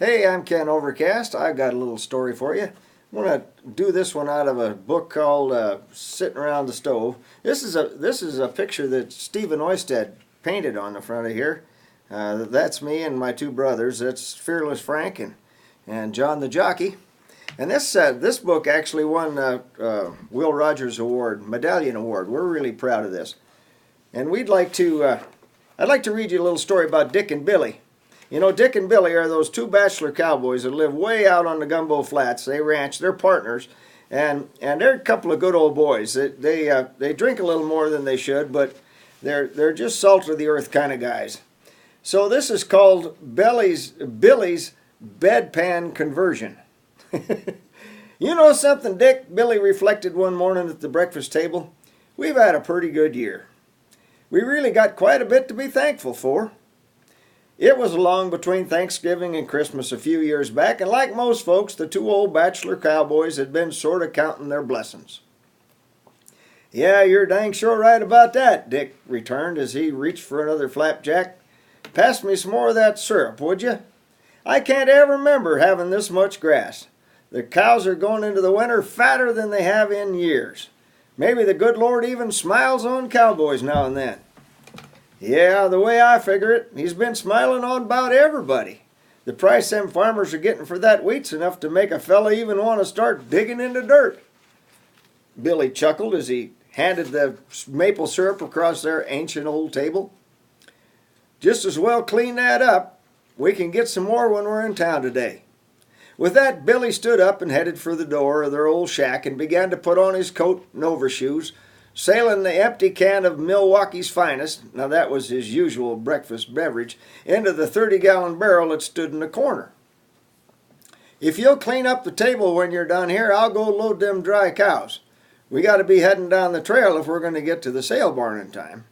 Hey, I'm Ken Overcast. I've got a little story for you. I'm going to do this one out of a book called Sitting Around the Stove. This is a picture that Stephen Oisted painted on the front of here. That's me and my two brothers. That's Fearless Frank and John the Jockey. And this book actually won Will Rogers Award, Medallion Award. We're really proud of this. And I'd like to read you a little story about Dick and Billy. You know, Dick and Billy are those two bachelor cowboys that live way out on the Gumbo Flats. They ranch. They're partners, and they're a couple of good old boys. They drink a little more than they should, but they're just salt of the earth kind of guys. So this is called Billy's bedpan conversion. You know something, Dick? Billy reflected one morning at the breakfast table. We've had a pretty good year. We really got quite a bit to be thankful for. It was along between Thanksgiving and Christmas a few years back, and like most folks, the two old bachelor cowboys had been sort of counting their blessings. Yeah, you're dang sure right about that, Dick returned as he reached for another flapjack. Pass me some more of that syrup, would you? I can't ever remember having this much grass. The cows are going into the winter fatter than they have in years. Maybe the good Lord even smiles on cowboys now and then. Yeah, the way I figure it, he's been smiling on about everybody. The price them farmers are getting for that wheat's enough to make a fella even want to start digging into dirt. Billy chuckled as he handed the maple syrup across their ancient old table. Just as well clean that up. We can get some more when we're in town today. With that, Billy stood up and headed for the door of their old shack and began to put on his coat and overshoes, sailing the empty can of Milwaukee's Finest, now that was his usual breakfast beverage, into the 30-gallon barrel that stood in the corner. If you'll clean up the table when you're done here, I'll go load them dry cows. We got to be heading down the trail if we're going to get to the sale barn in time.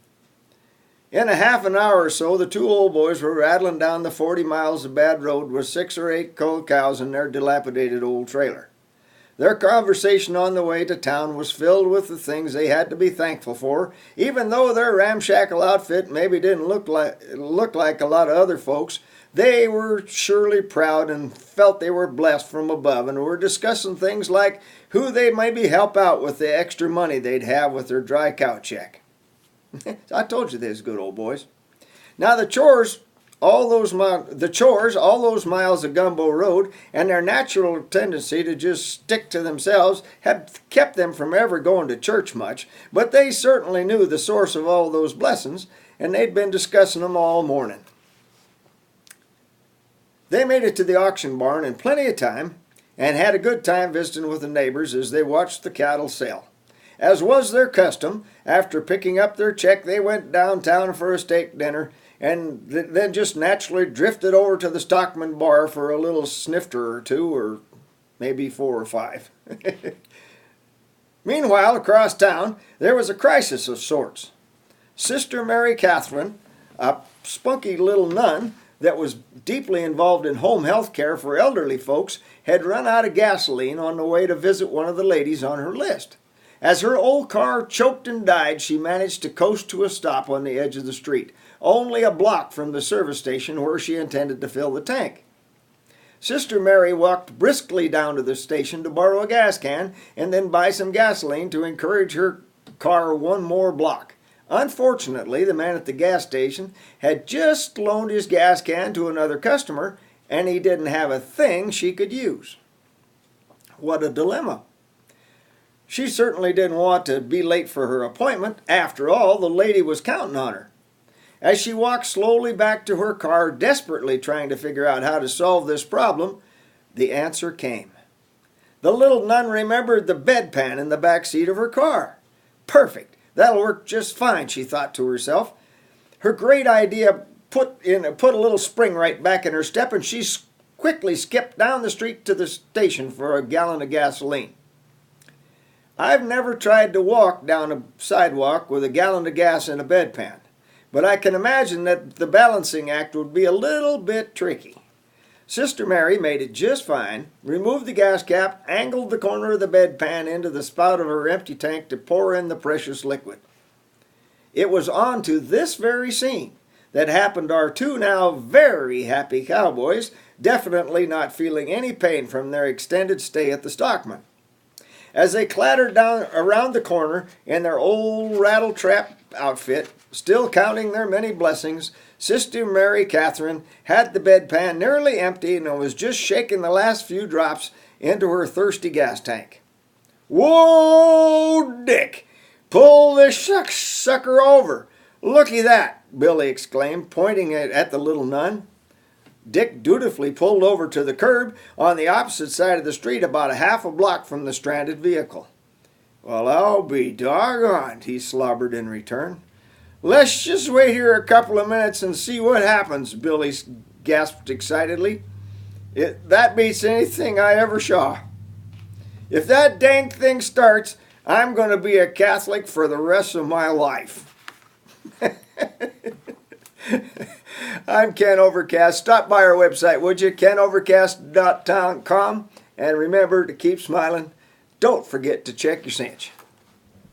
In a half an hour or so, the two old boys were rattling down the 40 miles of bad road with 6 or 8 cold cows in their dilapidated old trailer. Their conversation on the way to town was filled with the things they had to be thankful for, even though their ramshackle outfit maybe didn't look like a lot of other folks. They were surely proud and felt they were blessed from above, and were discussing things like who they maybe help out with the extra money they'd have with their dry cow check. I told you they was good old boys. Now the chores, all those miles of Gumbo Road, and their natural tendency to just stick to themselves had kept them from ever going to church much, but they certainly knew the source of all those blessings, and they'd been discussing them all morning. They made it to the auction barn in plenty of time, and had a good time visiting with the neighbors as they watched the cattle sell. As was their custom, after picking up their check, they went downtown for a steak dinner, and then just naturally drifted over to the Stockman bar for a little snifter or two, or maybe 4 or 5. Meanwhile, across town, there was a crisis of sorts. Sister Mary Catherine, a spunky little nun that was deeply involved in home health care for elderly folks, had run out of gasoline on the way to visit one of the ladies on her list. As her old car choked and died, she managed to coast to a stop on the edge of the street, only a block from the service station where she intended to fill the tank. Sister Mary walked briskly down to the station to borrow a gas can and then buy some gasoline to encourage her car one more block. Unfortunately, the man at the gas station had just loaned his gas can to another customer, and he didn't have a thing she could use. What a dilemma. She certainly didn't want to be late for her appointment. After all, the lady was counting on her. As she walked slowly back to her car, desperately trying to figure out how to solve this problem, the answer came. The little nun remembered the bedpan in the back seat of her car. Perfect. That'll work just fine, she thought to herself. Her great idea put a little spring right back in her step, and she quickly skipped down the street to the station for a gallon of gasoline. I've never tried to walk down a sidewalk with a gallon of gas in a bedpan, but I can imagine that the balancing act would be a little bit tricky. Sister Mary made it just fine, removed the gas cap, angled the corner of the bedpan into the spout of her empty tank to pour in the precious liquid. It was on to this very scene that happened to our two now very happy cowboys, definitely not feeling any pain from their extended stay at the Stockman. As they clattered down around the corner in their old rattle-trap outfit, still counting their many blessings, Sister Mary Catherine had the bedpan nearly empty and was just shaking the last few drops into her thirsty gas tank. "Whoa, Dick! Pull this sucker over! Looky that!" Billy exclaimed, pointing at the little nun. Dick dutifully pulled over to the curb on the opposite side of the street about a half a block from the stranded vehicle. "Well, I'll be doggone," he slobbered in return. "Let's just wait here a couple of minutes and see what happens," Billy gasped excitedly. "That beats anything I ever saw. If that dang thing starts, I'm going to be a Catholic for the rest of my life." I'm Ken Overcast. Stop by our website, would you? KenOvercast.com. And remember to keep smiling. Don't forget to check your cinch.